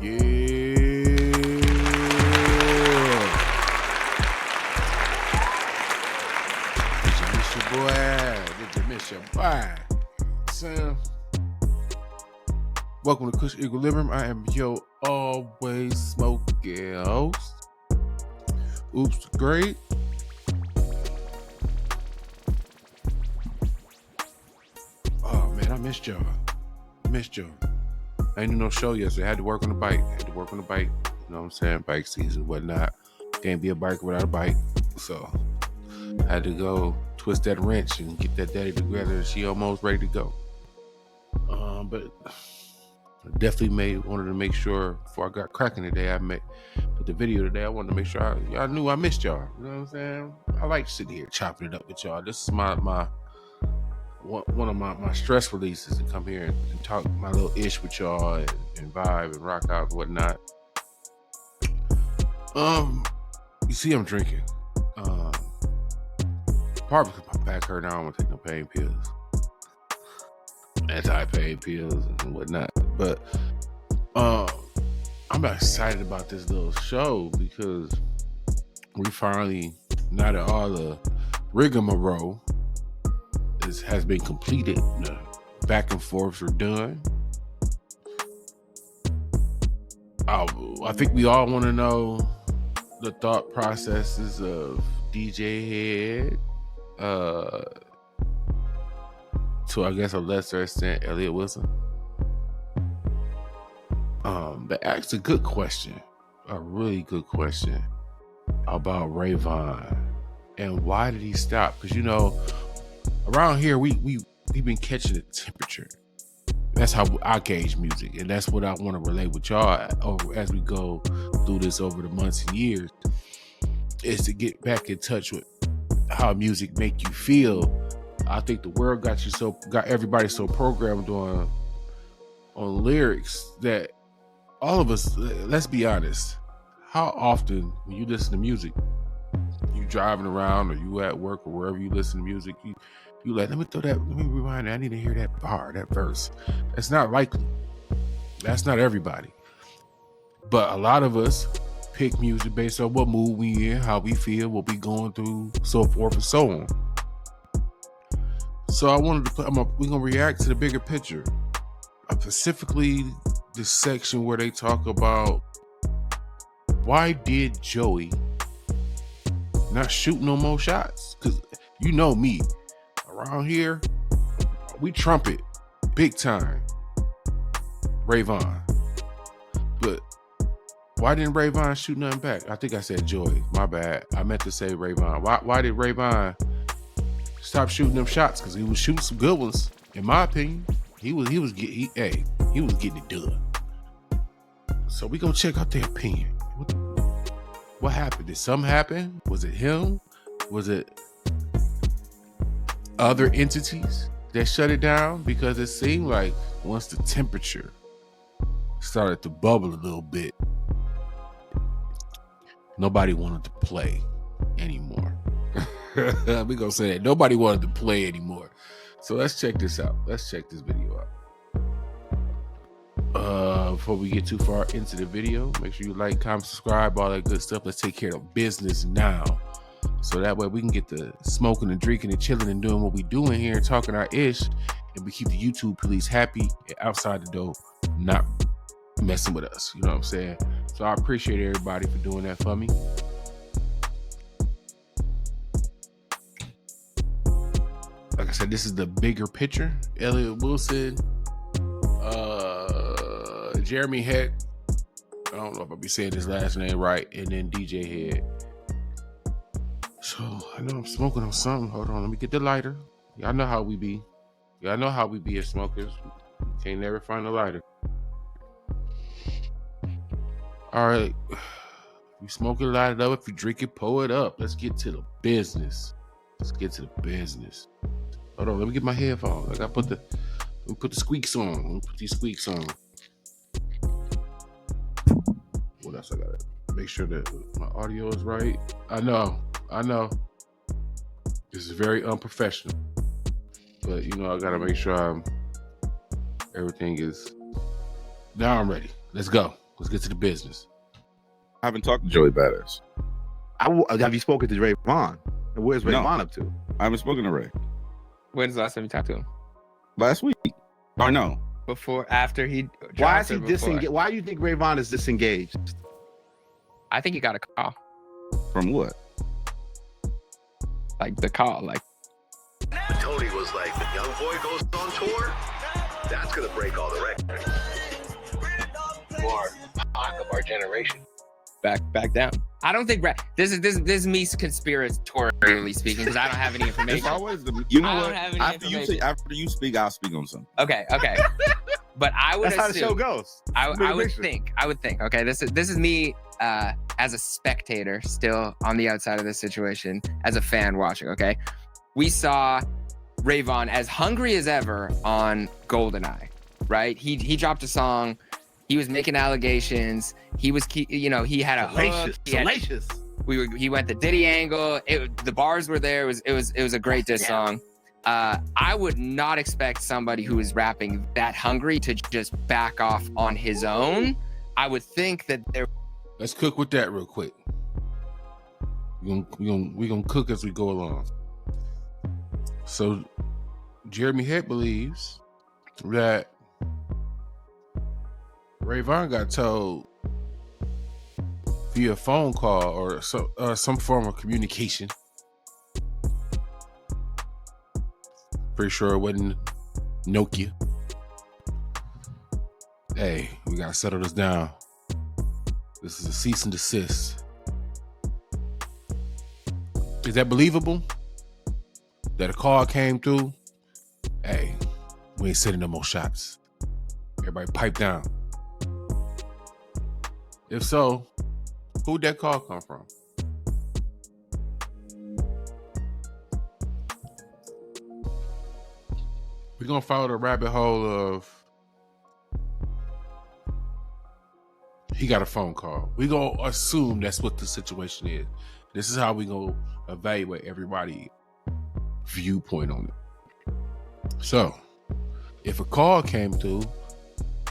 Yeah. Did you miss your boy? Did you miss your boy? Sam. Welcome to Kush Equilibrium. I am your always smoking host. Oops, great. Oh man, I missed y'all. I ain't do no show yesterday. I had to work on the bike. You know what I'm saying? Bike season, whatnot. Can't be a biker without a bike. So I had to go twist that wrench and get that daddy together. She almost ready to go. But I definitely wanted to make sure before I got cracking today, with the video today, I wanted to make sure y'all knew I missed y'all. You know what I'm saying? I like sitting here chopping it up with y'all. This is one of my stress releases to come here and talk my little ish with y'all and vibe and rock out and whatnot. You see, I'm drinking. Probably because my back hurt. I don't want to take no pain pills, anti-pain pills and whatnot. But I'm excited about this little show because we finally, now that all the rigmarole has been completed, the back and forths are done. I think we all want to know the thought processes of DJ Head, to I guess a lesser extent Elliott Wilson. They asked a good question, a really good question about Ray Vaughn and why did he stop? Because around here we've been catching the temperature. That's how I gauge music, and that's what I want to relate with y'all over as we go through this over the months and years, is to get back in touch with how music make you feel. I think the world got everybody so programmed on lyrics that all of us, let's be honest, how often when you listen to music, you driving around or you at work or wherever you listen to music, you like, let me rewind that. I need to hear that bar, that verse. That's not likely. That's not everybody. But a lot of us pick music based on what mood we in, how we feel, what we going through, so forth and so on. So I wanted to we're going to react to the bigger picture. Specifically, this section where they talk about why did Joey not shoot no more shots? Because you know me, around here, we trumpet big time Ray Vaughn. But why didn't Ray Vaughn shoot nothing back? I think I said Joey. My bad. I meant to say Ray Vaughn. Why did Ray Vaughn stop shooting them shots? Because he was shooting some good ones, in my opinion. He was getting it done. So we gonna check out their opinion. What happened? Did something happen? Was it him? Was it other entities that shut it down? Because it seemed like once the temperature started to bubble a little bit, nobody wanted to play anymore. We gonna say that nobody wanted to play anymore. So let's check this out. Let's check this video out. Before we get too far into the video, make sure you like, comment, subscribe, all that good stuff. Let's take care of business now. So that way we can get the smoking and drinking and chilling and doing what we doing here, talking our ish, and we keep the YouTube police happy and outside the door, not messing with us. You know what I'm saying? So I appreciate everybody for doing that for me. Like I said, this is the bigger picture. Elliott Wilson, Jeremy Heck, I don't know if I'll be saying his last name right, and then DJ Head. So I know I'm smoking on something. Hold on, let me get the lighter. Y'all know how we be. Y'all know how we be as smokers. Can't never find a lighter. All right. You smoke it, light it up. If you drink it, pour it up. Let's get to the business. Hold on, let me get my headphones. Let me put the squeaks on. Let me put these squeaks on. What else I gotta make sure that my audio is right? I know. This is very unprofessional. But I gotta make sure everything is. Now I'm ready. Let's go. Let's get to the business. I haven't talked to Joey Bada. Have you spoken to Ray Vaughn? And where's Ray Vaughn up to? I haven't spoken to Ray. When's the last time you talked to him? Last week. Or no. After he Why is he disengaged? Why do you think Ray Vaughn is disengaged? I think he got a call. From what? Like the call, like. Tony was like, the young boy goes on tour? That's going to break all the records. More Pac of our generation. Back down. I don't think this is me conspiratorially speaking because I don't have any information. It's always you know what? After you speak, I'll speak on something. Okay. But I would That's how the show goes. I would think. Okay, this is me as a spectator, still on the outside of this situation, as a fan watching. Okay, we saw Ray Vaughn as hungry as ever on GoldenEye, right? He dropped a song. He was making allegations. He was, he had a hook. He went the Diddy angle. The bars were there. It was a great diss song. I would not expect somebody who is rapping that hungry to just back off on his own. I would think that there. Let's cook with that real quick. We're gonna cook as we go along. So, Jeremy Head believes that Ray Vaughn got told via phone call or some form of communication. Pretty sure it wasn't Nokia. Hey, we gotta settle this down. This is a cease and desist. Is that believable? That a call came through? Hey, we ain't sending no more shots. Everybody pipe down. If so, who'd that call come from? We're gonna follow the rabbit hole of he got a phone call. We're gonna assume that's what the situation is. This is how we gonna evaluate everybody's viewpoint on it. So, if a call came through,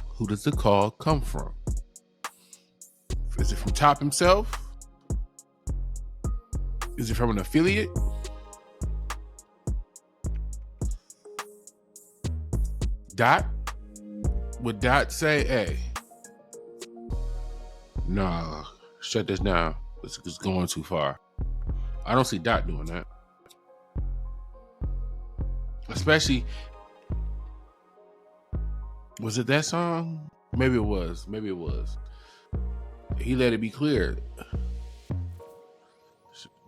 who does the call come from? Is it from Top himself? Is it from an affiliate? Dot? Would Dot say, hey, nah, shut this down. It's going too far. I don't see Dot doing that. Especially, was it that song? Maybe it was. He let it be clear.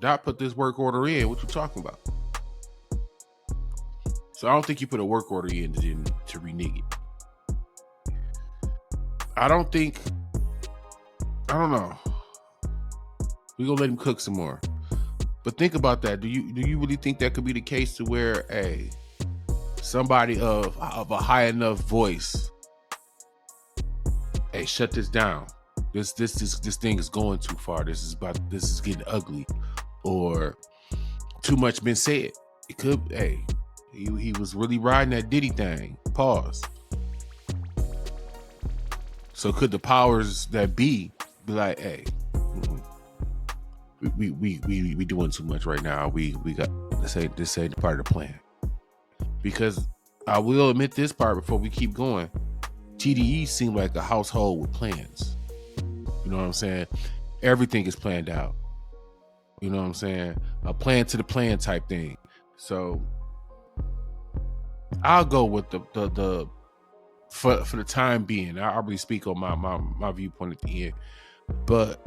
Dot put this work order in. What you talking about? So I don't think you put a work order in to renege it. I don't know. We're gonna let him cook some more. But think about that. Do you really think that could be the case to where somebody of a high enough voice, hey, shut this down. This thing is going too far. This is getting ugly, or too much been said. It could. Hey, he was really riding that Diddy thing. Pause. So could the powers that be like, hey, we doing too much right now. We got this ain't part of the plan. Because I will admit this part before we keep going. TDE seemed like a household with plans. You know what I'm saying? Everything is planned out. You know what I'm saying? A plan to the plan type thing. So I'll go with the for the time being. I already speak on my viewpoint at the end. But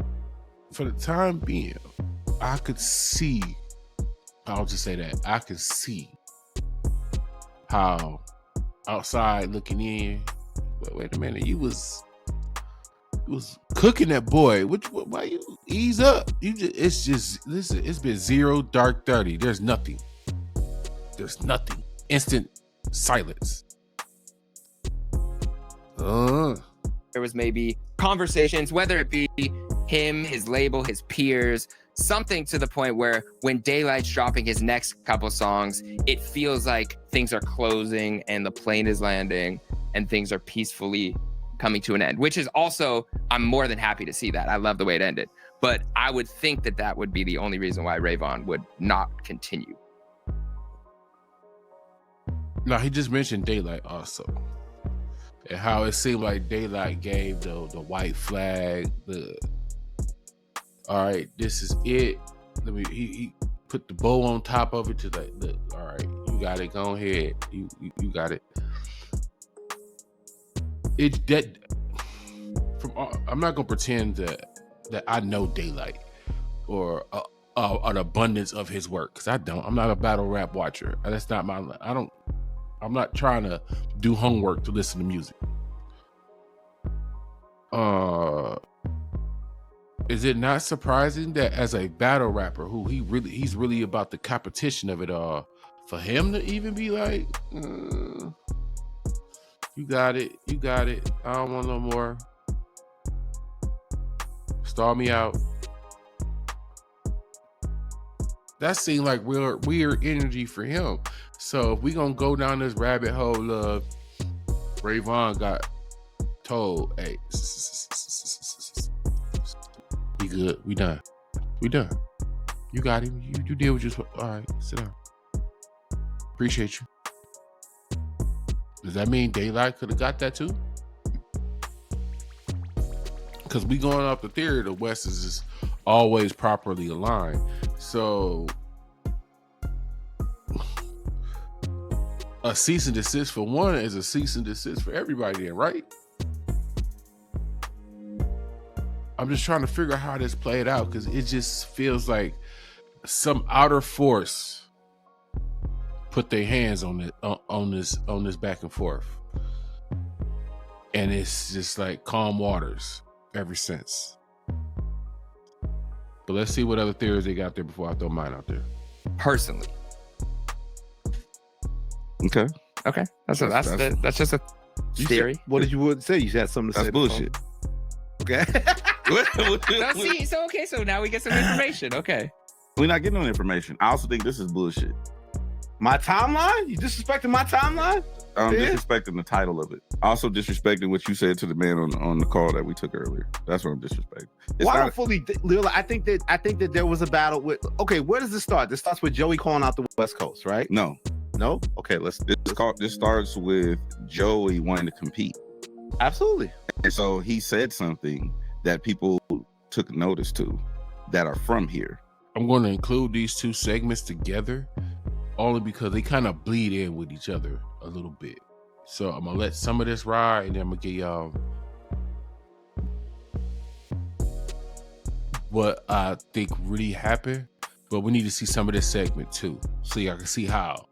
for the time being, I could see, I'll just say that, I could see how outside looking in, but wait a minute, you was cooking that boy. Why you ease up? Listen, it's been 0 dark 30. There's nothing. Instant silence. There was maybe conversations, whether it be him, his label, his peers, something to the point where when Daylight's dropping his next couple songs, it feels like things are closing and the plane is landing and things are peacefully coming to an end, which is also, I'm more than happy to see that. I love the way it ended. But I would think that would be the only reason why Ray Vaughn would not continue. No, he just mentioned Daylight also. And how it seemed like Daylight gave the white flag, all right, this is it. He put the bow on top of it to look, all right, you got it, go ahead. You got it. I'm not gonna pretend that I know Daylight or an abundance of his work, because I don't. I'm not a battle rap watcher. That's not my. I'm not trying to do homework to listen to music. Is it not surprising that as a battle rapper who he's really about the competition of it all, for him to even be like, you got it, I don't want no more. Stall me out. That seemed like weird energy for him. So if we gonna go down this rabbit hole of Ray Vaughn got told, hey, we good, we done. You got him. You did what you supposed. All right, sit down. Appreciate you. Does that mean Daylight could have got that too? Because we going off the theory the West is always properly aligned. So a cease and desist for one is a cease and desist for everybody then, right? I'm just trying to figure out how this played out, because it just feels like some outer force put their hands on this back and forth, and it's just like calm waters ever since. But let's see what other theories they got there before I throw mine out there. Personally, Okay. That's just a theory. What did you say? You had something to say. That's bullshit. Okay. No, see, so now we get some information. Okay. We're not getting no information. I also think this is bullshit. My timeline? You disrespecting my timeline? I'm Yeah. disrespecting the title of it. Also disrespecting what you said to the man on the call that we took earlier. That's what I'm disrespecting. Well, I don't fully, Lil, I think that there was a battle with. Okay, where does this start? This starts with Joey calling out the West Coast, right? No. Okay, let's. This starts with Joey wanting to compete. Absolutely. And so he said something that people took notice to that are from here. I'm going to include these two segments together only because they kind of bleed in with each other a little bit. So I'm going to let some of this ride, and then I'm going to give y'all what I think really happened. But we need to see some of this segment too, so y'all can see how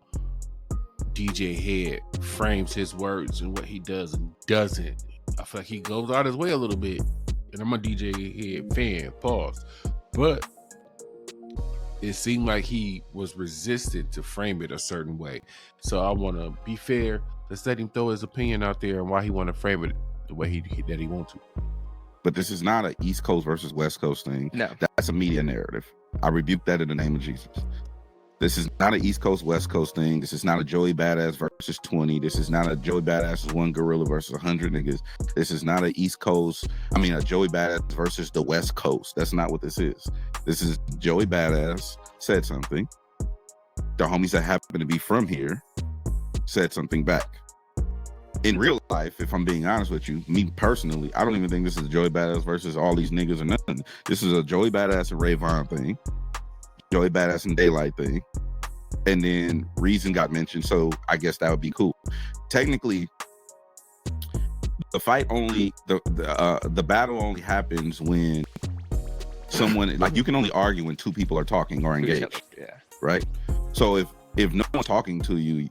DJ Head frames his words and what he does and doesn't. I feel like he goes out his way a little bit, and I'm a DJ Head fan, pause. But it seemed like he was resistant to frame it a certain way. So I want to be fair. Let's let him throw his opinion out there and why he want to frame it the way that he wants to. But this is not an East Coast versus West Coast thing. No. That's a media narrative. I rebuke that in the name of Jesus. This is not an East Coast, West Coast thing. This is not a Joey Badass versus 20. This is not a Joey Badass one gorilla versus 100 niggas. This is not a Joey Badass versus the West Coast. That's not what this is. This is Joey Badass said something. The homies that happen to be from here said something back. In real life, if I'm being honest with you, me personally, I don't even think this is a Joey Badass versus all these niggas or nothing. This is a Joey Badass and Ray Vaughn thing. Joey Badass and Daylight thing, and then Reason got mentioned, so I guess that would be cool. Technically, the fight only the battle only happens when someone, like, you can only argue when two people are talking or engaged. Yeah. Right. So if no one's talking to you,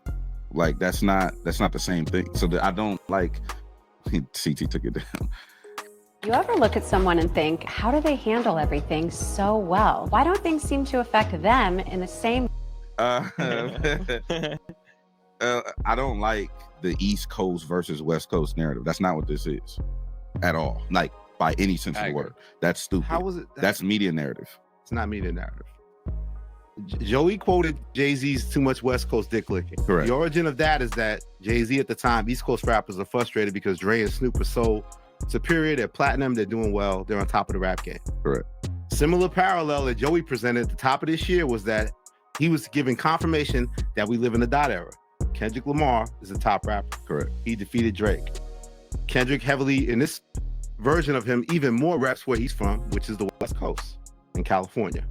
like, that's not the same thing. So I don't like. CT took it down. You ever look at someone and think, how do they handle everything so well? Why don't things seem to affect them in the same? I don't like the East Coast versus West Coast narrative. That's not what this is at all. Like, by any sense of the word. That's stupid. How was it? That's media narrative. It's not media narrative. Joey quoted Jay-Z's "Too Much West Coast Dick Licking." Correct. The origin of that is that Jay-Z at the time, East Coast rappers are frustrated because Dre and Snoop are so superior. They're platinum. They're doing well. They're on top of the rap game. Correct. Similar parallel that Joey presented at the top of this year was that he was giving confirmation that we live in the dot era. Kendrick Lamar is the top rapper. Correct. He defeated Drake. Kendrick heavily, in this version of him, even more reps where he's from, which is the West Coast in California.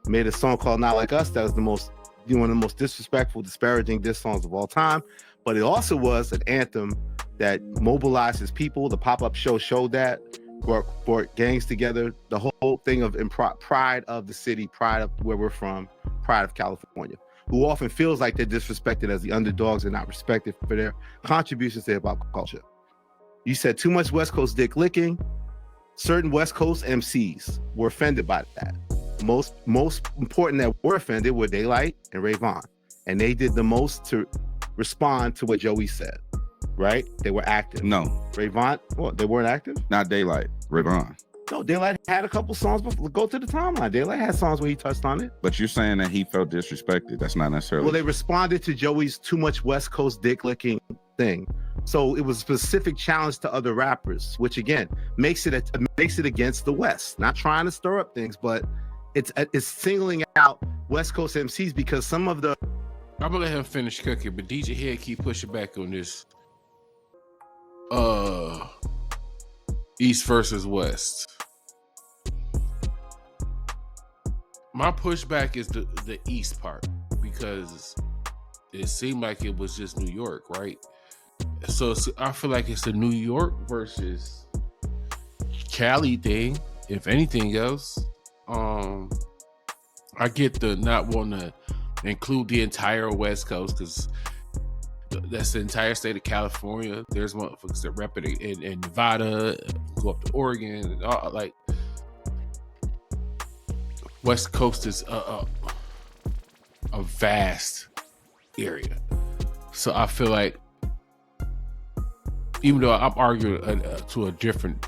Made a song called Not Like Us that was one of the most disrespectful, disparaging diss songs of all time. But it also was an anthem that mobilized his people. The pop-up show showed that, brought gangs together. The whole thing of pride of the city, pride of where we're from, pride of California, who often feels like they're disrespected as the underdogs and not respected for their contributions to hip-hop culture. You said too much West Coast dick licking. Certain West Coast MCs were offended by that. Most important that were offended were Daylight and Ray Vaughn. And they did the most to respond to what Joey said, right? They were active. No. Ray Vaughn, what, they weren't active? Not Daylight. Ray Vaughn. No, Daylight had a couple songs before. Go to the timeline. Daylight had songs where he touched on it. But you're saying that he felt disrespected. That's not necessarily. Well, they responded to Joey's too much West Coast dick licking thing. So it was a specific challenge to other rappers, which again makes it against the West. Not trying to stir up things, but it's singling out West Coast MCs because some of the. I'm gonna let him finish cooking, but DJ Head keep pushing back on this. East versus West. My pushback is the East part because it seemed like it was just New York, right? So I feel like it's a New York versus Cali thing, if anything else. I get the not wanting to include the entire West Coast because that's the entire state of California. There's motherfuckers that rep it in Nevada, go up to Oregon, and all, like West Coast is a vast area. So I feel like even though I'm arguing to a different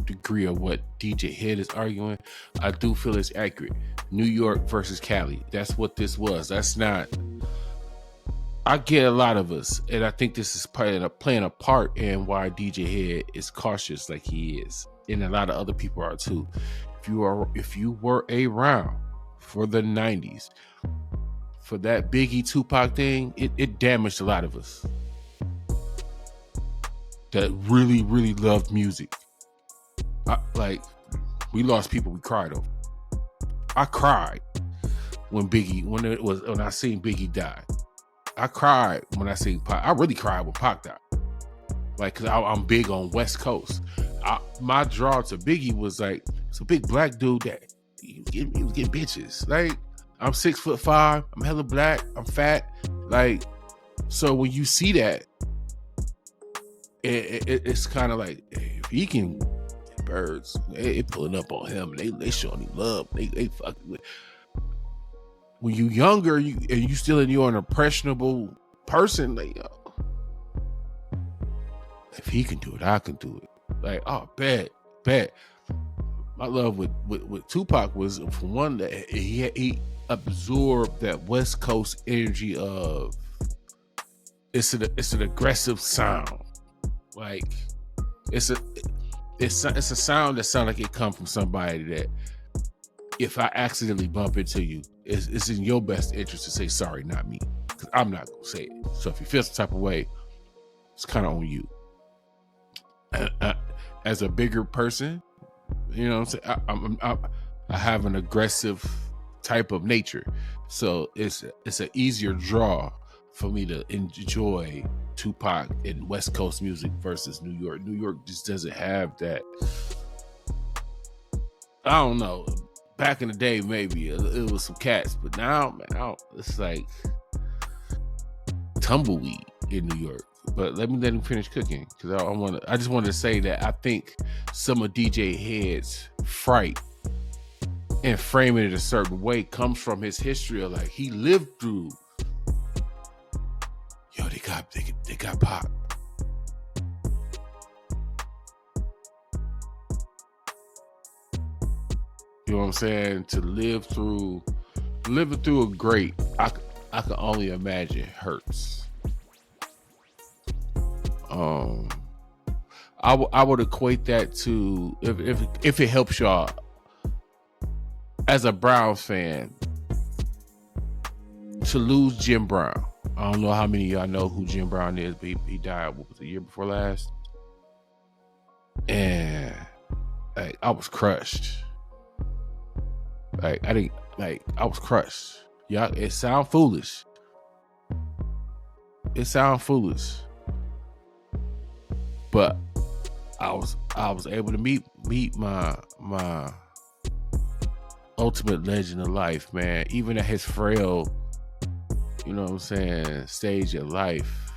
degree of what DJ Head is arguing, I do feel it's accurate. New York versus Cali. That's what this was. That's not. I get a lot of us, and I think this is playing a part in why DJ Head is cautious like he is, and a lot of other people are too. If you were around for the 90s, for that Biggie Tupac thing, it damaged a lot of us that really, really loved music. We lost people we cried over. I cried when I seen Biggie die. I cried when I seen Pac. I really cried when Pac died. Like, cause I'm big on West Coast. My draw to Biggie was like, it's a big black dude that he was getting bitches. Like, I'm 6'5", I'm hella black, I'm fat. Like, so when you see that, it's kind of like, if he can, birds, they pulling up on him. They showing him love. They fucking with. When you younger, and you still you're an impressionable person, like, yo, if he can do it, I can do it. Like, oh, bet. My love with Tupac was, for one, that he absorbed that West Coast energy of it's an aggressive sound. Like, it's a sound that sounds like it come from somebody that, if I accidentally bump into you, it's in your best interest to say sorry, not me, because I'm not gonna say it. So if you feel some type of way, it's kind of on you. As a bigger person, you know what I'm saying, I have an aggressive type of nature, so it's an easier draw for me to enjoy Tupac and West Coast music versus New York. New York just doesn't have that. I don't know. Back in the day, maybe it was some cats, but now, man, it's like tumbleweed in New York. But let him finish cooking, because I just wanted to say that I think some of DJ Head's fright and framing it a certain way comes from his history of, like, he lived through. Yo, they got Pac. You know what I'm saying? To live through living through a great, I can only imagine hurts. I would equate that to if it helps y'all as a Browns fan to lose Jim Brown. I don't know how many of y'all know who Jim Brown is, but he died, what was it, the year before last? And like I was crushed. Like I was crushed. Y'all, it sound foolish. But I was able to meet my ultimate legend of life, man. Even at his frail, you know what I'm saying, stage of life,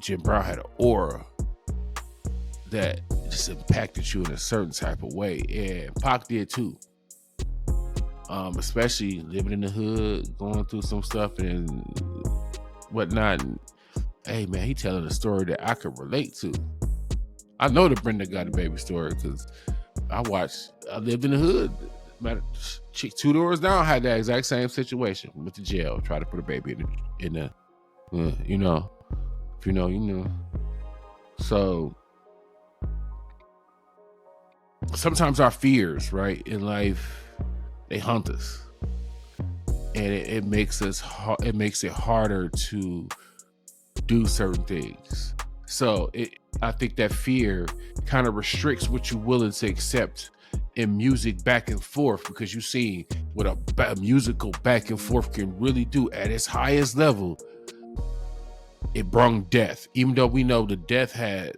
Jim Brown had an aura that just impacted you in a certain type of way, and Pac did too. Especially living in the hood, going through some stuff and whatnot. And, hey man, he telling a story that I could relate to. I know the Brenda Got a Baby story because I lived in the hood. Chick 2 doors down had that exact same situation. Went to jail, tried to put a baby in the you know, if you know, you know. So sometimes our fears, right, in life, they hunt us, and it makes it harder to do certain things. So I think that fear kind of restricts what you're willing to accept in music back and forth, because you see what a musical back and forth can really do at its highest level. It brung death, even though we know the death had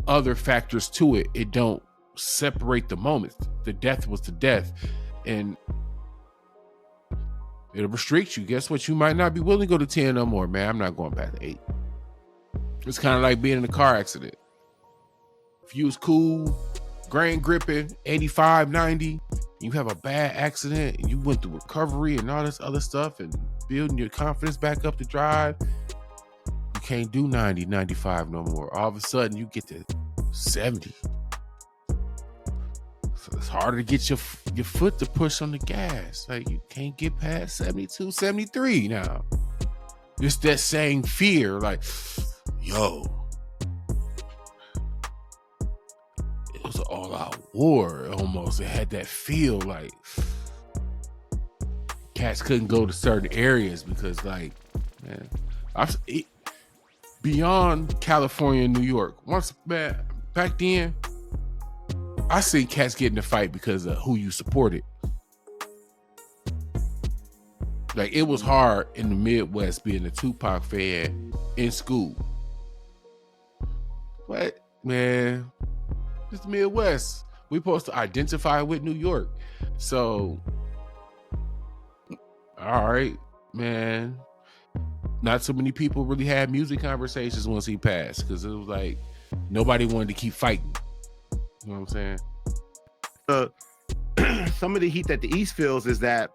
other factors to it. It don't separate the moments. The death was the death, and it'll restrict you. Guess what? You might not be willing to go to 10 no more, man. I'm not going back to 8. It's kind of like being in a car accident. If you was cool, grain gripping, 85, 90, you have a bad accident and you went through recovery and all this other stuff and building your confidence back up to drive, you can't do 90, 95 no more. All of a sudden you get to 70. So it's harder to get your foot to push on the gas. Like you can't get past 72, 73 now. It's that same fear, like, yo, it was an all-out war almost. It had that feel like cats couldn't go to certain areas because, like, man, beyond California and New York, once back then, I seen cats get in a fight because of who you supported. Like, it was hard in the Midwest being a Tupac fan in school. But, man, it's the Midwest. We're supposed to identify with New York. So, all right, man. Not so many people really had music conversations once he passed, because it was like nobody wanted to keep fighting. You know what I'm saying? Some of the heat that the East feels is that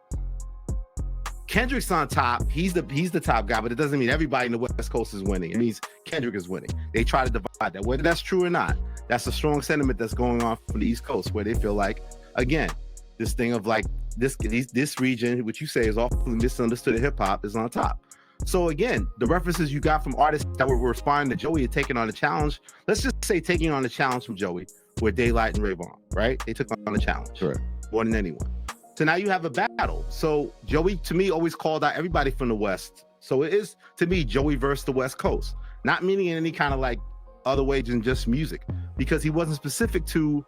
Kendrick's on top. He's the top guy, but it doesn't mean everybody in the West Coast is winning. It means Kendrick is winning. They try to divide that. Whether that's true or not, that's a strong sentiment that's going on from the East Coast, where they feel like, again, this thing of like this region, which you say is often misunderstood in hip hop, is on top. So again, the references you got from artists that were responding to Joey and taking on the challenge. Let's just say taking on the challenge from Joey were Daylight and Ray Vaughn, right? They took on the challenge, right, more than anyone. So now you have a battle. So Joey, to me, always called out everybody from the West. So it is, to me, Joey versus the West Coast. Not meaning in any kind of like other way than just music, because he wasn't specific to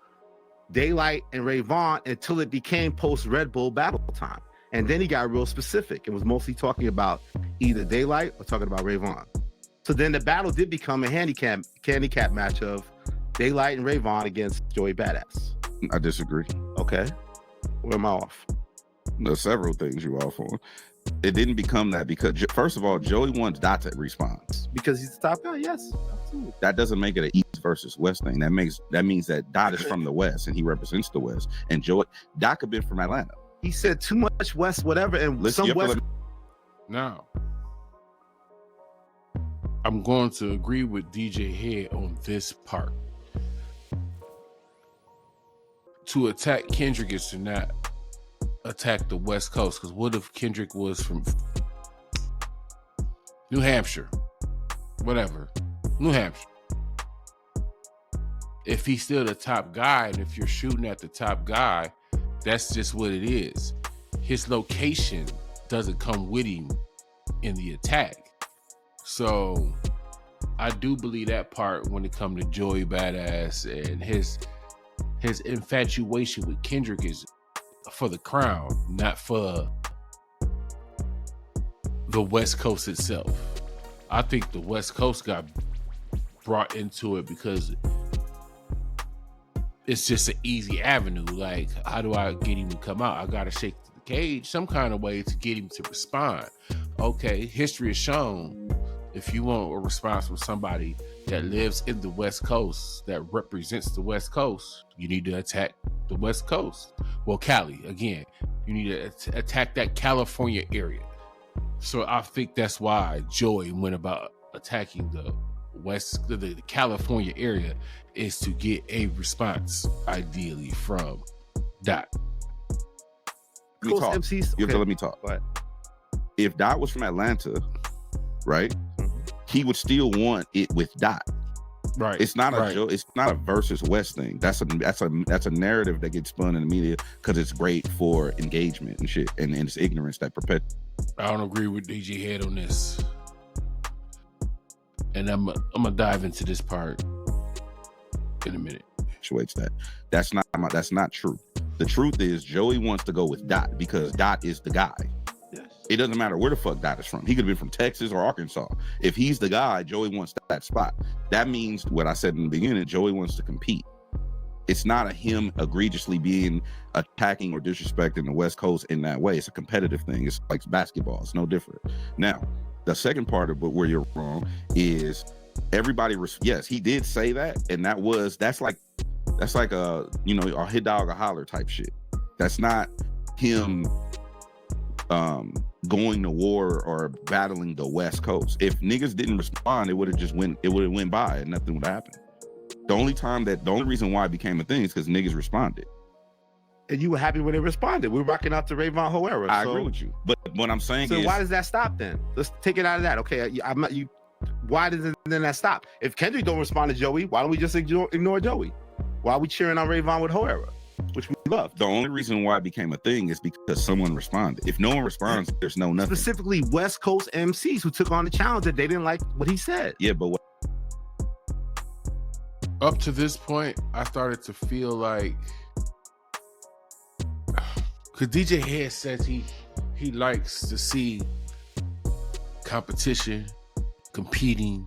Daylight and Ray Vaughn until it became post Red Bull battle time. And then he got real specific and was mostly talking about either Daylight or talking about Ray Vaughn. So then the battle did become a handicap match of Daylight and Ray Vaughn against Joey Badass. I disagree. Okay. Where am I off? There's several things you off on. It didn't become that because, first of all, Joey wants Dot to respond. Because he's the top guy, yes. Absolutely. That doesn't make it an East versus West thing. That means that Dot is from the West and he represents the West. And Dot could be from Atlanta. He said too much West, whatever, and listen, some West. Now, I'm going to agree with DJ Head on this part. To attack Kendrick is to not attack the West Coast? Because what if Kendrick was from New Hampshire, whatever, New Hampshire? If he's still the top guy, and if you're shooting at the top guy, that's just what it is. His location doesn't come with him in the attack. So I do believe that part when it comes to Joey Badass and his infatuation with Kendrick is for the crown, not for the West Coast itself. I think the West Coast got brought into it because it's just an easy avenue. Like, how do I get him to come out? I gotta shake the cage some kind of way to get him to respond. Okay, history has shown if you want a response from somebody that lives in the West Coast, that represents the West Coast, you need to attack the West Coast. Well, Cali, again, you need to attack that California area. So I think that's why Joey went about attacking the California area, is to get a response, ideally, from Dot. Let me talk. Go ahead. If Dot was from Atlanta, right, he would still want it with Dot. Right. It's not it's not a versus West thing. That's a narrative that gets spun in the media because it's great for engagement and shit, and it's ignorance that perpetuates. I don't agree with DJ Head on this, and I'm gonna dive into this part in a minute. That's not true. The truth is Joey wants to go with Dot because Dot is the guy. Yes. It doesn't matter where the fuck Dot is from. He could have been from Texas or Arkansas. If he's the guy, Joey wants that spot. That means what I said in the beginning, Joey wants to compete. It's not a him egregiously being attacking or disrespecting the West Coast in that way. It's a competitive thing. It's like basketball. It's no different. Now, the second part of where you're wrong is everybody. Yes, he did say that, and that's like a a hit dog a holler type shit. That's not him going to war or battling the West Coast. If niggas didn't respond, it would have went by and nothing would happen. The only reason why it became a thing is because niggas responded. And you were happy when they responded. We're rocking out to Ray Vaughn Hoera. I agree with you. But what I'm saying is, why does that stop then? Let's take it out of that. Okay, I'm not you. Why does it then that stop? If Kendrick don't respond to Joey, why don't we just ignore Joey? Why are we cheering on Ray Vaughn with Hoera, which we love? The only reason why it became a thing is because someone responded. If no one responds, there's no nothing. Specifically, West Coast MCs who took on the challenge that they didn't like what he said. Yeah, but up to this point, I started to feel like, because DJ Head says he likes to see competition, competing,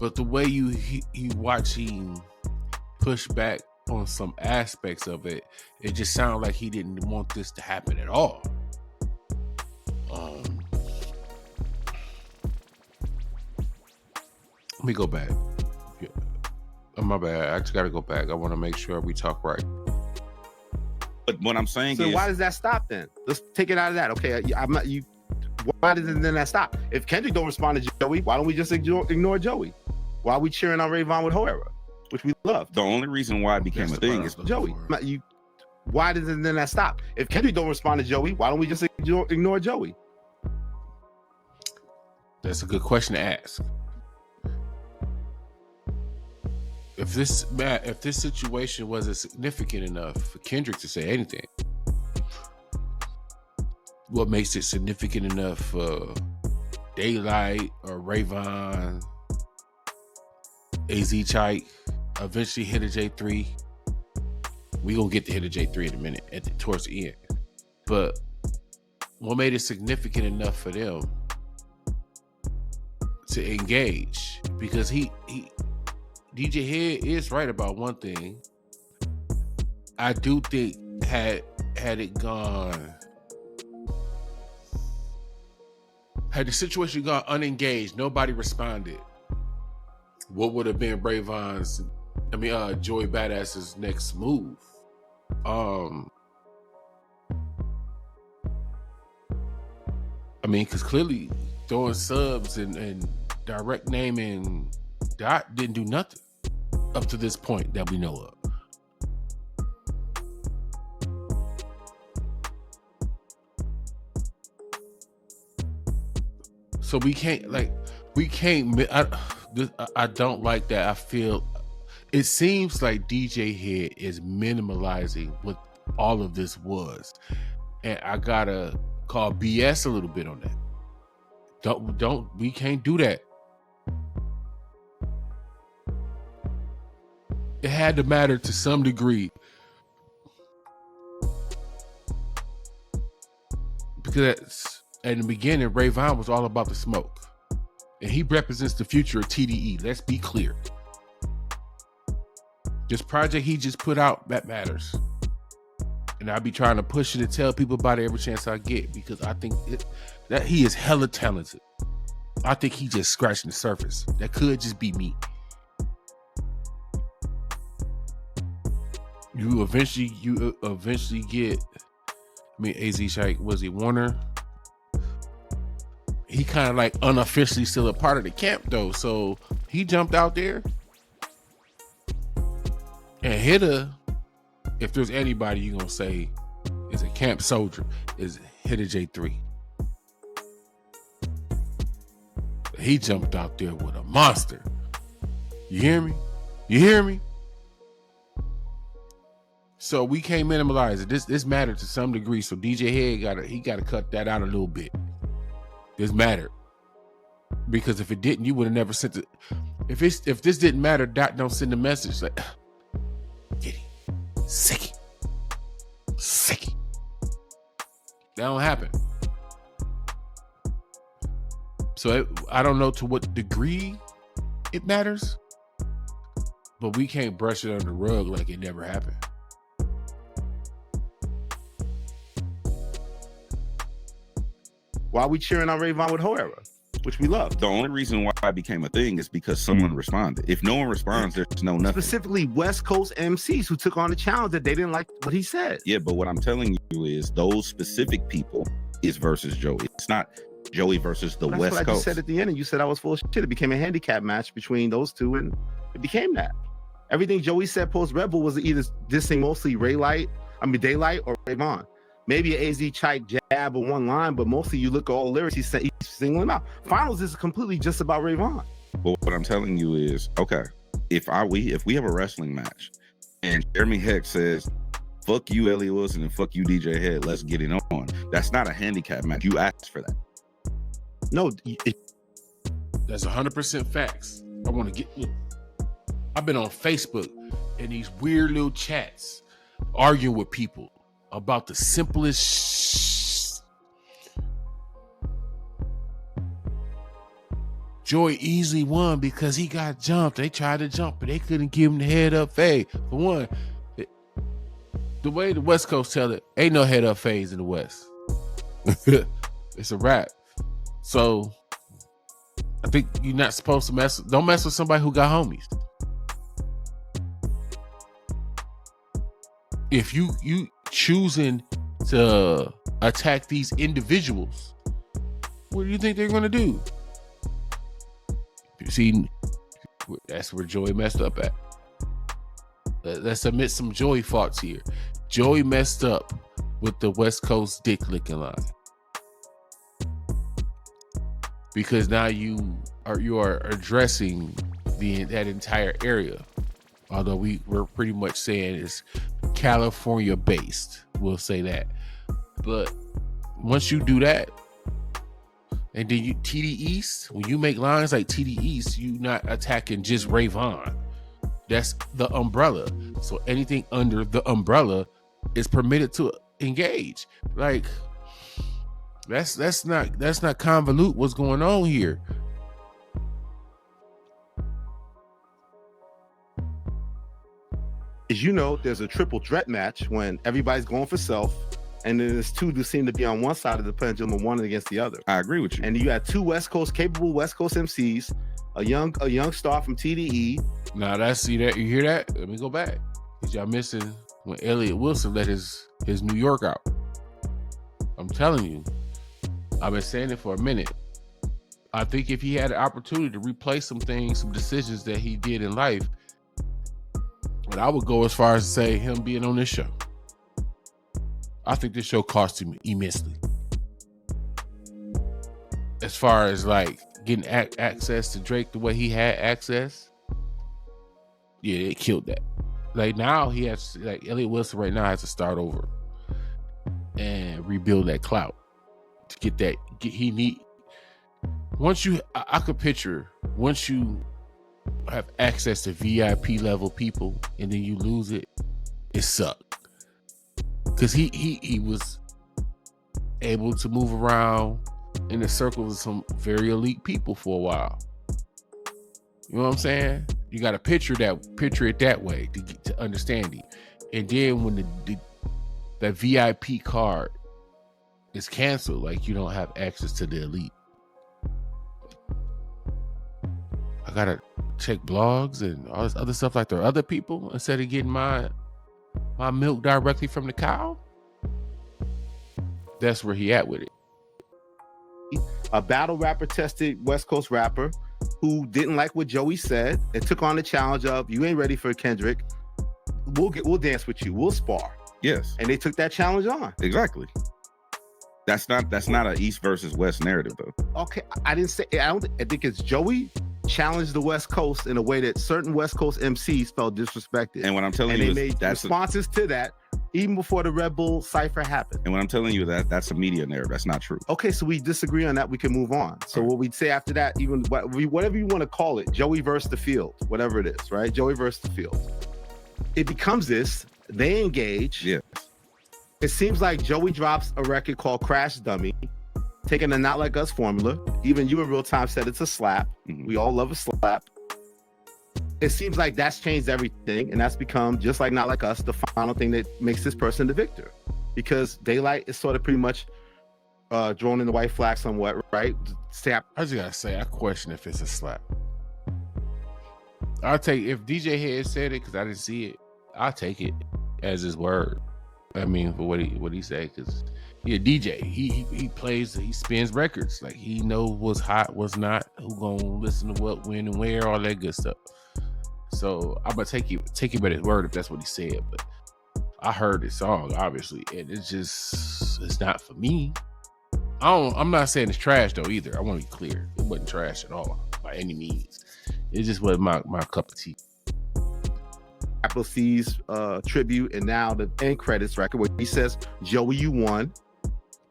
but the way you watch him push back on some aspects of it, it just sounded like he didn't want this to happen at all. Let me go back. Yeah. Oh, my bad. I just got to go back. I want to make sure we talk right. But what I'm saying is, why does that stop then? Let's take it out of that. Okay, I'm not you. Why does it then that stop? If Kendrick don't respond to Joey, why don't we just ignore Joey? Why are we cheering on Ray Vaughn with Hoera, which we love? The only reason why it became a thing is Joey. Why does it then that stop? If Kendrick don't respond to Joey, why don't we just ignore Joey? That's a good question to ask. If this situation wasn't significant enough for Kendrick to say anything, what makes it significant enough for Daylight or Ray Vaughn, AZ Chike, eventually hit a J3? We gonna get to hit a J3 in a minute towards the end. But what made it significant enough for them to engage? Because DJ Head is right about one thing. I do think had the situation gone unengaged, nobody responded, what would have been Ray Vaughn's, Joey Badass's next move? Because clearly throwing subs and direct naming Dot didn't do nothing up to this point that we know of. So we can't. I don't like that. I feel it seems like DJ Head is minimalizing what all of this was, and I gotta call BS a little bit on that. We can't do that. It had to matter to some degree, because in the beginning, Ray Vaughn was all about the smoke, and he represents the future of TDE. Let's be clear. This project he just put out, that matters. And I'll be trying to push it and tell people about it every chance I get, because I think that he is hella talented. I think he just scratching the surface. That could just be me. You eventually get, AZ Shike, was it Warner? He kind of like unofficially still a part of the camp though. So he jumped out there and hit her. If there's anybody you gonna say is a camp soldier, is Hitter J3. He jumped out there with a monster. You hear me? You hear me? So we can't minimize it. This mattered to some degree. So DJ Head gotta cut that out a little bit. This mattered. Because if it didn't, you would have never sent it. If this didn't matter, Dot don't send a message like, get him. Sicky. That don't happen. So I don't know to what degree it matters, but we can't brush it under the rug like it never happened. Why are we cheering on Ray Vaughn with Ho Era, which we love? The only reason why it became a thing is because someone responded. If no one responds, there's no nothing. Specifically West Coast MCs who took on the challenge that they didn't like what he said. Yeah, but what I'm telling you is those specific people is versus Joey. It's not Joey versus the West Coast. That's what I just said at the end, and you said I was full of shit. It became a handicap match between those two, and it became that. Everything Joey said post Red Bull was either dissing mostly Daylight or Ray Vaughn. Maybe an AZ Chike jab or one line, but mostly you look at all the lyrics he's singling them out. Finals is completely just about Ray Vaughn. But what I'm telling you is, okay, if we have a wrestling match and Jeremy Heck says, fuck you, Elliot Wilson, and fuck you, DJ Head, let's get it on. That's not a handicap match. You asked for that. No, that's 100% facts. I want to get. I've been on Facebook in these weird little chats arguing with people about the simplest. Joey easily won because he got jumped. They tried to jump, but they couldn't give him the head up fade. For one, the way the West Coast tell it, ain't no head up fades in the West. It's a wrap. So I think you're not supposed to don't mess with somebody who got homies. If you choosing to attack these individuals, what do you think they're going to do? You see, that's where Joey messed up at. Let's admit some Joey faults here. Joey messed up with the West Coast dick licking line, because now you are addressing that entire area. Although we're pretty much saying it's California based, we'll say that. But once you do that, and then you TD East, when you make lines like TD East, you not attacking just Ray Vaughn. That's the umbrella. So anything under the umbrella is permitted to engage. Like that's not convolute what's going on here. As you know, there's a triple threat match when everybody's going for self, and then there's two who seem to be on one side of the pendulum and one against the other. I agree with you. And you had two capable West Coast MCs, a young star from TDE. Now you hear that? Let me go back. Because y'all missing when Elliot Wilson let his New York out. I'm telling you, I've been saying it for a minute. I think if he had an opportunity to replay some decisions that he did in life, but I would go as far as to say him being on this show. I think this show cost him immensely. as far as like getting access to Drake the way he had access, yeah, it killed that. Like now he has, like Elliott Wilson right now has to start over and rebuild that clout to get that. Once you, I could picture once you have access to VIP level people and then you lose it, it sucked. Because he was able to move around in the circles of some very elite people for a while. You know what I'm saying? You got to picture it that way to understand it. And then when that VIP card is canceled, like you don't have access to the elite. I gotta check blogs and all this other stuff like there are other people instead of getting my milk directly from the cow. That's where he at with it. A battle rapper tested West Coast rapper who didn't like what Joey said and took on the challenge of, you ain't ready for Kendrick. We'll dance with you. We'll spar. Yes. And they took that challenge on. Exactly. That's not an East versus West narrative though. Okay, I didn't say. I think it's Joey challenged the West Coast in a way that certain West Coast MCs felt disrespected. And what I'm telling you is they made responses to that even before the Red Bull cipher happened. And what I'm telling you that's a media narrative. That's not true. Okay, so we disagree on that. We can move on. So what we'd say after that, even whatever you want to call it, Joey versus the field, whatever it is, right? Joey versus the field. It becomes this. They engage. Yeah. It seems like Joey drops a record called Crash Dummy, taking a Not Like Us formula. Even you in real time said it's a slap. Mm-hmm. We all love a slap. It seems like that's changed everything, and that's become, just like Not Like Us, the final thing that makes this person the victor. Because Daylight is sort of pretty much drawn in the white flag somewhat, right? I just gotta say, I question if it's a slap. I'll take, if DJ Head said it, because I didn't see it, I'll take it as his word. I mean, for what he said, because he a DJ. He plays, he spins records. Like he knows what's hot, what's not, who gonna listen to what, when, and where, all that good stuff. So I'm gonna take him at his word if that's what he said. But I heard his song, obviously, and it's not for me. I'm not saying it's trash though either. I want to be clear. It wasn't trash at all by any means. It just wasn't my cup of tea. Apple C's tribute, and now the end credits record where he says, Joey, you won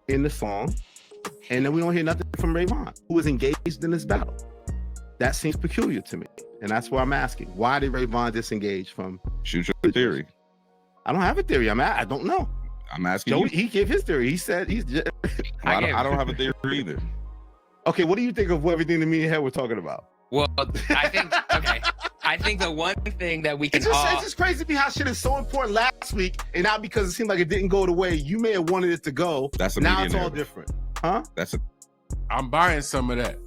in the song. And then we don't hear nothing from Ray Vaughn, who is engaged in this battle. That seems peculiar to me. And that's why I'm asking, why did Ray Vaughn disengage from? Shoot your theory. I don't have a theory. I don't know. I'm asking Joey, you. he gave his theory. He said he's just... I don't have a theory either. Okay, what do you think of everything that me and Head were talking about? Well, I think the one thing that we can it's just crazy to me how shit is so important last week, and now because it seemed like it didn't go the way you may have wanted it to go. That's a now it's narrative. all different, huh? I'm buying some of that.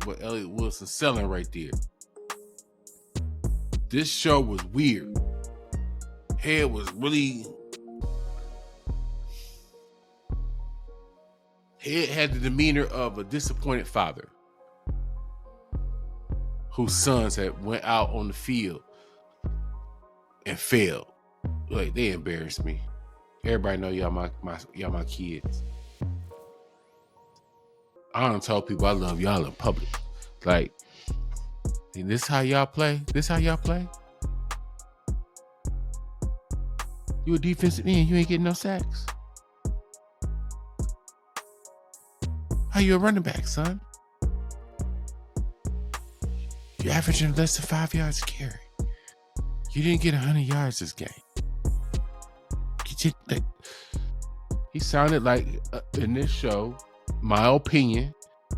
What Elliott Wilson's selling right there. This show was weird. Head was really. Head had the demeanor of a disappointed father whose sons had went out on the field and failed. Like, they embarrassed me. Everybody know y'all my kids. I don't tell people I love y'all in public. Like, and this how y'all play? You a defensive end, you ain't getting no sacks. How you a running back, son? You're averaging less than 5 yards a carry. You didn't get 100 yards this game. He sounded like, in this show, my opinion,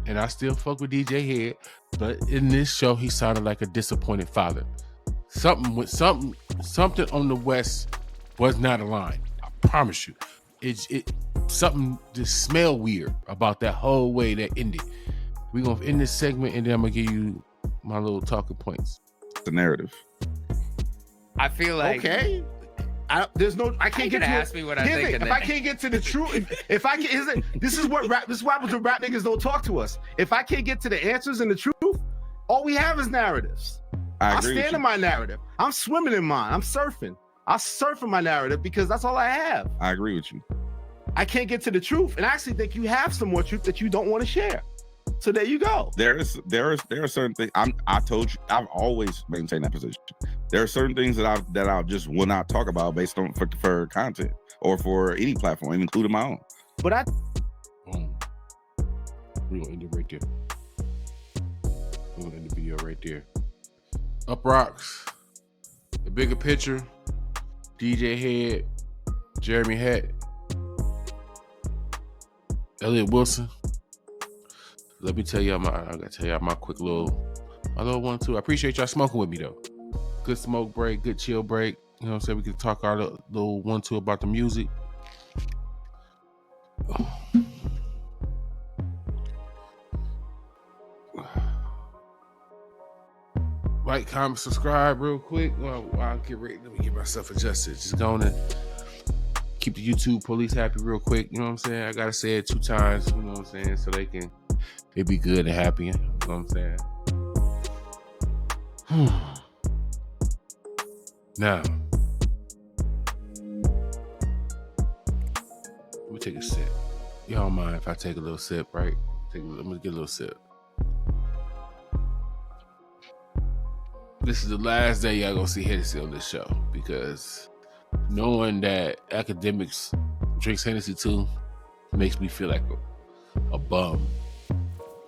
and I still fuck with DJ Head, but in this show, he sounded like a disappointed father. Something on the West was not aligned. I promise you. Something just smell weird about that whole way that ended. We're gonna end this segment, and then I'm gonna give you my little talking points. The narrative. I feel like okay. I can't get to ask me what I think. If I can't get to the truth, this is why the rap niggas don't talk to us. If I can't get to the answers and the truth, all we have is narratives. I'll stand in my narrative. I'm swimming in mine. I'm surfing. I surf in my narrative because that's all I have. I agree with you. I can't get to the truth. And I actually think you have some more truth that you don't want to share. So there you go. There are certain things. I told you, I've always maintained that position. There are certain things that I just will not talk about based on for content or for any platform, including my own. But We're gonna end it right there. We're gonna end the video right there. Up Rocks, The Bigger Picture, DJ Head, Jeremy Head, Elliot Wilson. Let me tell y'all I gotta tell y'all my quick little 1-2. I appreciate y'all smoking with me though. Good smoke break, good chill break. You know what I'm saying? We can talk our little 1-2 about the music. Like, comment, subscribe real quick. Well, I'll get ready. Let me get myself adjusted. Just going to keep the YouTube police happy real quick. You know what I'm saying? I got to say it 2 times, you know what I'm saying? So they be good and happy. You know what I'm saying? Now, let me take a sip. Y'all don't mind if I take a little sip, right? Let me get a little sip. This is the last day y'all gonna see Hennessy on this show, because knowing that Academics drinks Hennessy too makes me feel like a bum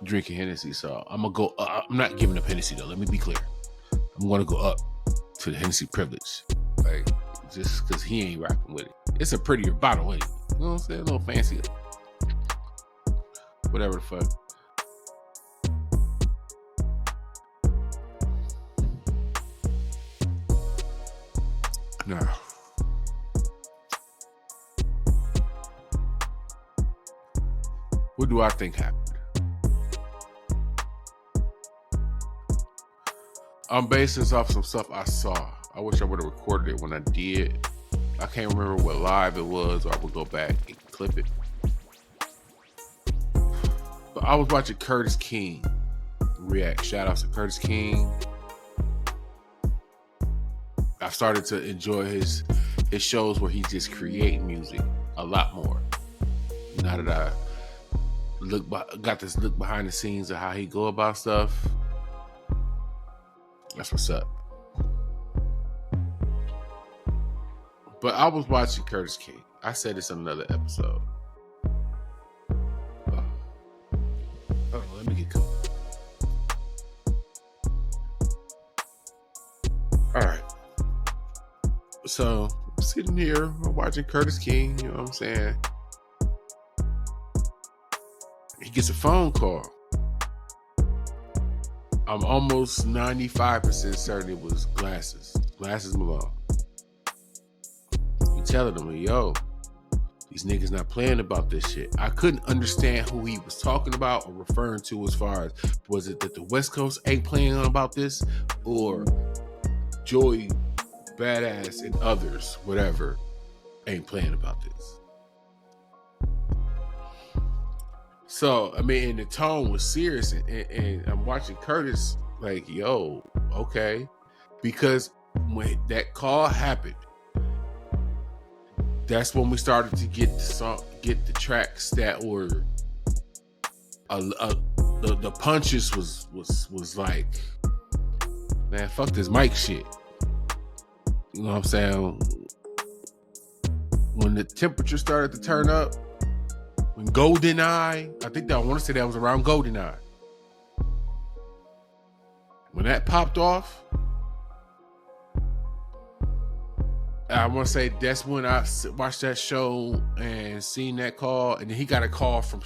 drinking Hennessy. So I'm gonna go. I'm not giving up Hennessy though. Let me be clear. I'm gonna go up to the Hennessy privilege, like just because he ain't rocking with it. It's a prettier bottle, ain't it? You know what I'm saying? A little fancier. Whatever the fuck. Now, what do I think happened? I'm basing this off some stuff I saw. I wish I would have recorded it when I did. I can't remember what live it was, or I would go back and clip it. But I was watching Curtis King react. Shout out to Curtis King. I've started to enjoy his shows where he's just creating music a lot more. Now that I got this look behind the scenes of how he go about stuff, that's what's up. But I was watching Curtis King. I said this in another episode. Let me get going. All right. So, I'm sitting here watching Curtis King, you know what I'm saying? He gets a phone call. I'm almost 95% certain it was Glasses Malone. He telling him, yo, these niggas not playing about this shit. I couldn't understand who he was talking about or referring to, as far as, was it that the West Coast ain't playing about this, or Joey Badass and others, whatever, ain't playing about this. So, I mean, and the tone was serious, and I'm watching Curtis like, yo, okay. Because when that call happened, that's when we started to get the tracks that were the punches was like, man, fuck this mic shit. You know what I'm saying? When the temperature started to turn up, when GoldenEye, I want to say that was around GoldenEye. When that popped off, I want to say that's when I watched that show and seen that call, and then he got a call from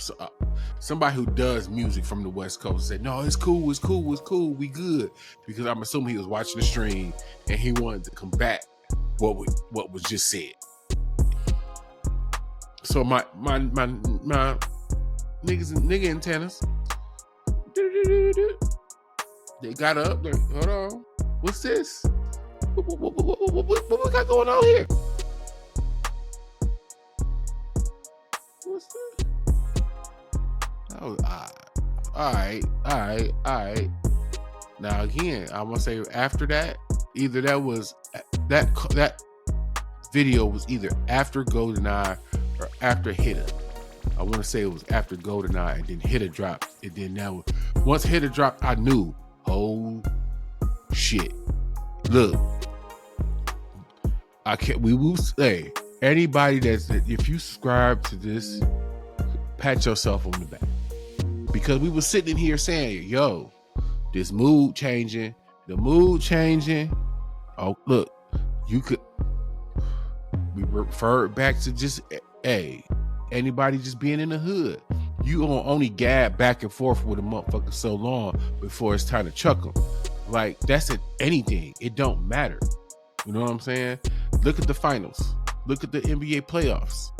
somebody who does music from the West Coast. Said, no, it's cool, we good. Because I'm assuming he was watching the stream and he wanted to combat what was just said. So my nigga antennas, they got up. Like, hold on, what's this? What we got going on here? What's this? Oh, all right. Now again, I want to say after that, either that video was either after GoldenEye or after Hitter. I want to say it was after GoldenEye, and then Hitter dropped. And then now, once Hitter dropped, I knew, oh shit. Look, we will say, anybody if you subscribe to this, pat yourself on the back. Because we were sitting here saying, yo, this mood changing, the mood changing. Oh, look, we refer back to just, anybody just being in the hood. You only gab back and forth with a motherfucker so long before it's time to chuck them. Like, that's anything. It don't matter. You know what I'm saying? Look at the finals. Look at the NBA playoffs.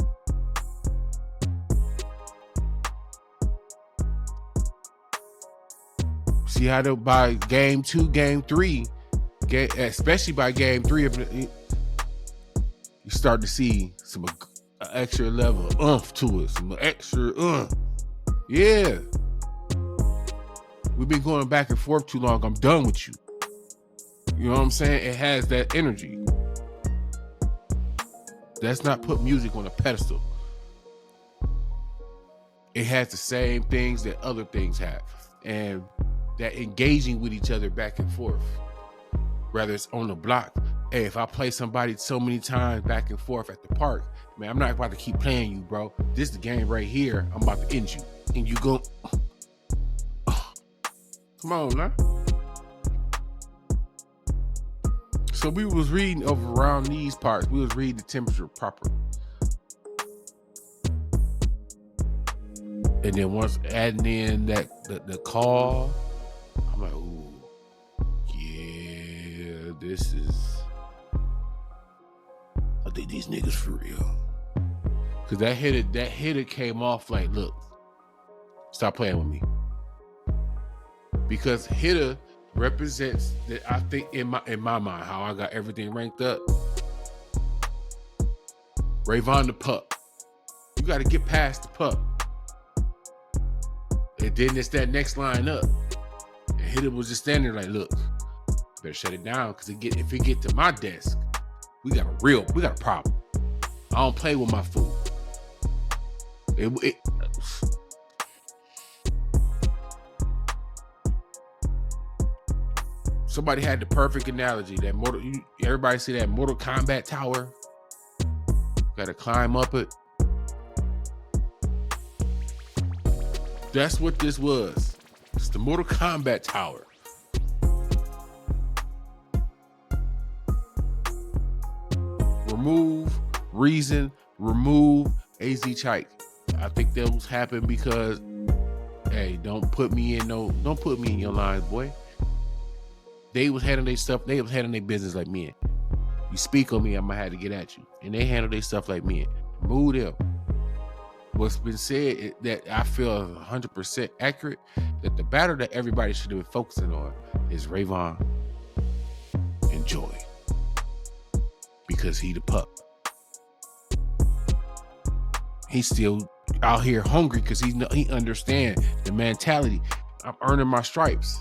See how by game 2, game 3, especially by game 3, you start to see some extra level of oomph to it. Some extra Yeah. We've been going back and forth too long. I'm done with you. You know what I'm saying? It has that energy. That's not put music on a pedestal. It has the same things that other things have. And that engaging with each other back and forth. Whether it's on the block. Hey, if I play somebody so many times back and forth at the park, man, I'm not about to keep playing you, bro. This is the game right here. I'm about to end you. And you go... Come on, now. So we was reading over around these parts. We was reading the temperature proper. And then once adding in the call, I'm like, ooh, yeah, this is... I think these niggas for real. Cause that hitter came off like, look, stop playing with me. Because hitter represents that, I think in my mind, how I got everything ranked up. Ray Vaughn the pup. You got to get past the pup. And then it's that next line up. And hitter was just standing there like, look, better shut it down, because if it get to my desk, we got a problem. I don't play with my food. Somebody had the perfect analogy. Everybody see that Mortal Kombat tower? Got to climb up it. That's what this was. It's the Mortal Kombat tower. Remove Reason, remove AZ Chike. I think those happen because, hey, don't put me in your lines, boy. They was handling their stuff. They was handling their business like men. You speak on me, I'm gonna have to get at you. And they handle their stuff like men. Move them. What's been said that I feel 100% accurate, that the battle that everybody should have been focusing on is Ray Vaughn and Joey. Because he the pup. He's still out here hungry because he understand the mentality. I'm earning my stripes.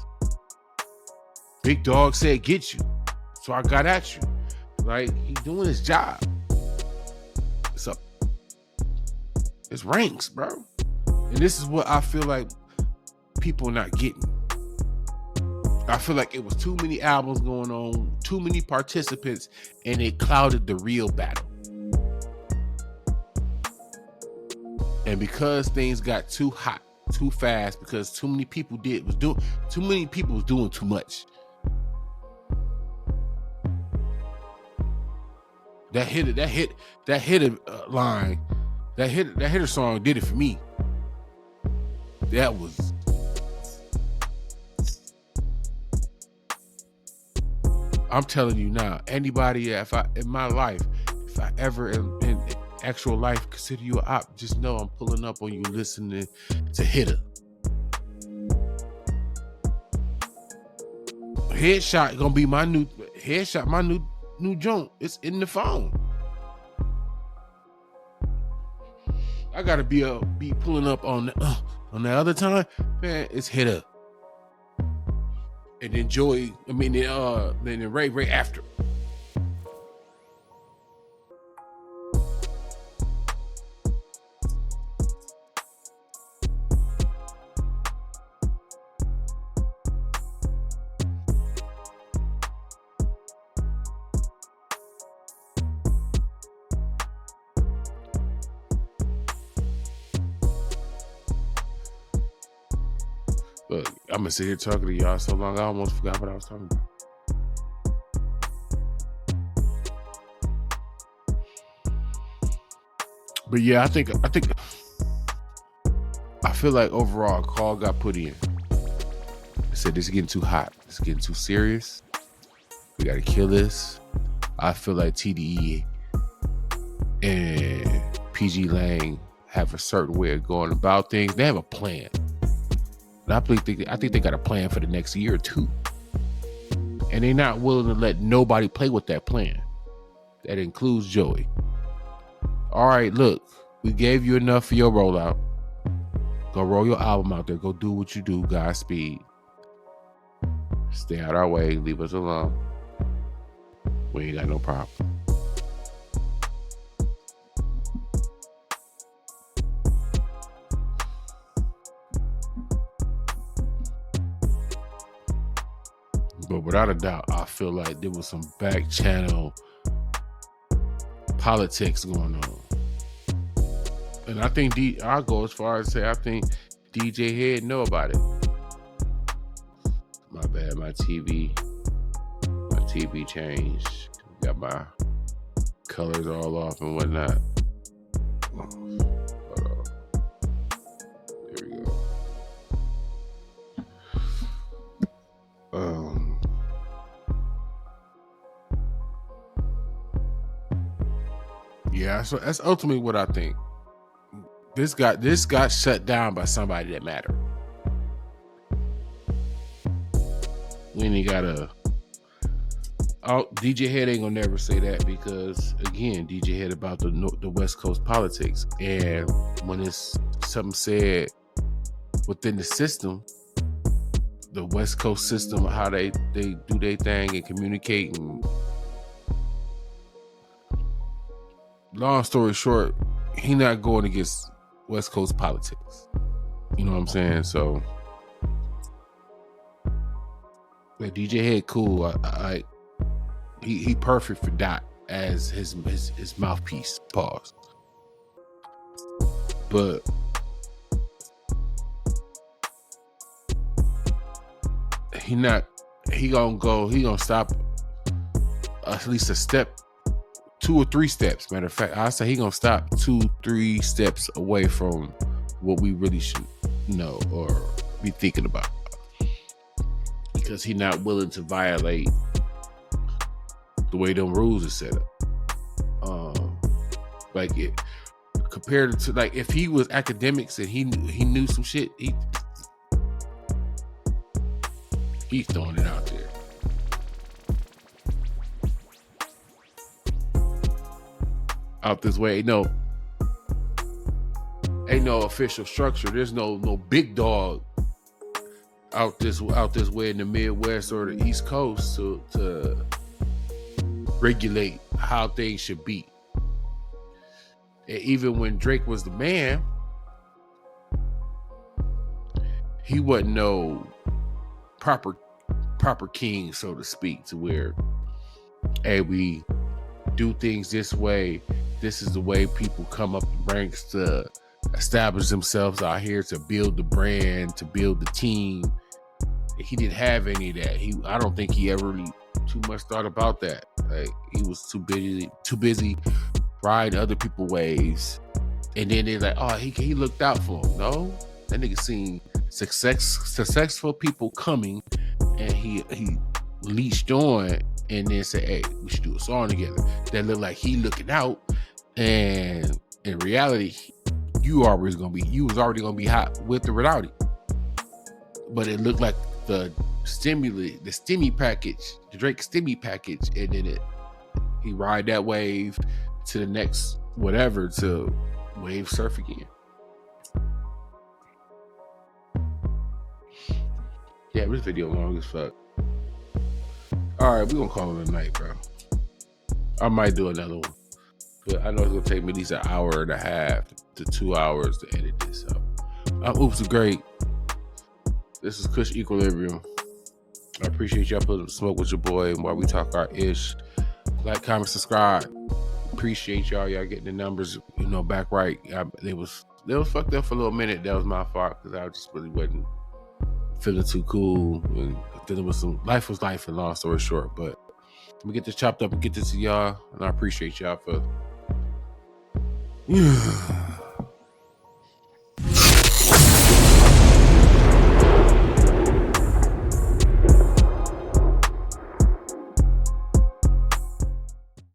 Big dog said get you, so I got at you. Like, he's doing his job. It's up. It's ranks, bro. And this is what I feel like people are not getting. I feel like it was too many albums going on, too many participants, and it clouded the real battle. And because things got too hot, too fast, because too many people was doing too much. That hitter song did it for me. That was... I'm telling you now, anybody, if I ever in actual life consider you an op, just know I'm pulling up on you listening to Hitter. Headshot gonna be my new headshot, my new joint. It's in the phone. I gotta be pulling up on the other time, man. It's Hitter. And then Joey, then Ray after. Look, I'm gonna sit here talking to y'all so long I almost forgot what I was talking about. But yeah, I feel like overall a call got put in. I said this is getting too hot. It's getting too serious. We gotta kill this. I feel like TDE and PG Lang have a certain way of going about things. They have a plan. And I think they got a plan for the next year or two. And they're not willing to let nobody play with that plan. That includes Joey. All right, look, we gave you enough for your rollout. Go roll your album out there. Go do what you do. Godspeed. Stay out our way. Leave us alone. We ain't got no problem. But without a doubt, I feel like there was some back channel politics going on. And I think I'll go as far as say I think DJ Head know about it. My bad, my TV changed. Got my colors all off and whatnot. Hold on. There we go. Yeah, so that's ultimately what I think. This got shut down by somebody that mattered. We ain't gotta. Oh, DJ Head ain't gonna never say that because again, DJ Head about the West Coast politics, and when it's something said within the system, the West Coast system, how they do their thing and communicate. And long story short, he not going against West Coast politics. You know what I'm saying? So, yeah, DJ Head cool. He perfect for Dot as his mouthpiece. Pause. But he gonna stop at least a step, 2 or 3 steps. Matter of fact, I say he gonna stop 2-3 steps away from what we really should know or be thinking about, because he not willing to violate the way them rules are set up. Like it compared to like if he was academics and he knew some shit, he's throwing it out there. Out this way, ain't no official structure. There's no big dog out this way in the Midwest or the East Coast to regulate how things should be. And even when Drake was the man, he wasn't no proper king, so to speak, to where, hey, we do things this way. This is the way people come up the ranks to establish themselves out here, to build the brand, to build the team. He didn't have any of that. I don't think he ever really too much thought about that. Like, he was too busy riding other people's waves. And then they're like, oh, he looked out for him. No, that nigga seen successful people coming, and he leached on, and then said, hey, we should do a song together. That looked like he looking out, and in reality, you was already gonna be hot with or without it. But it looked like the Drake stimmy package, and then he ride that wave to the next whatever to wave surf again. Yeah, this video long as fuck. All right, we're gonna call it a night, bro. I might do another one, but I know it's gonna take me at least an hour and a half to 2 hours to edit this up. Oops, great. This is Kush Equilibrium. I appreciate y'all putting smoke with your boy and while we talk our ish. Like, comment, subscribe. Appreciate y'all getting the numbers, back right. They was fucked up for a little minute. That was my fault because I just really wasn't feeling too cool and dealing with some life was life and long story short. But let me get this chopped up and get this to y'all, and I appreciate y'all for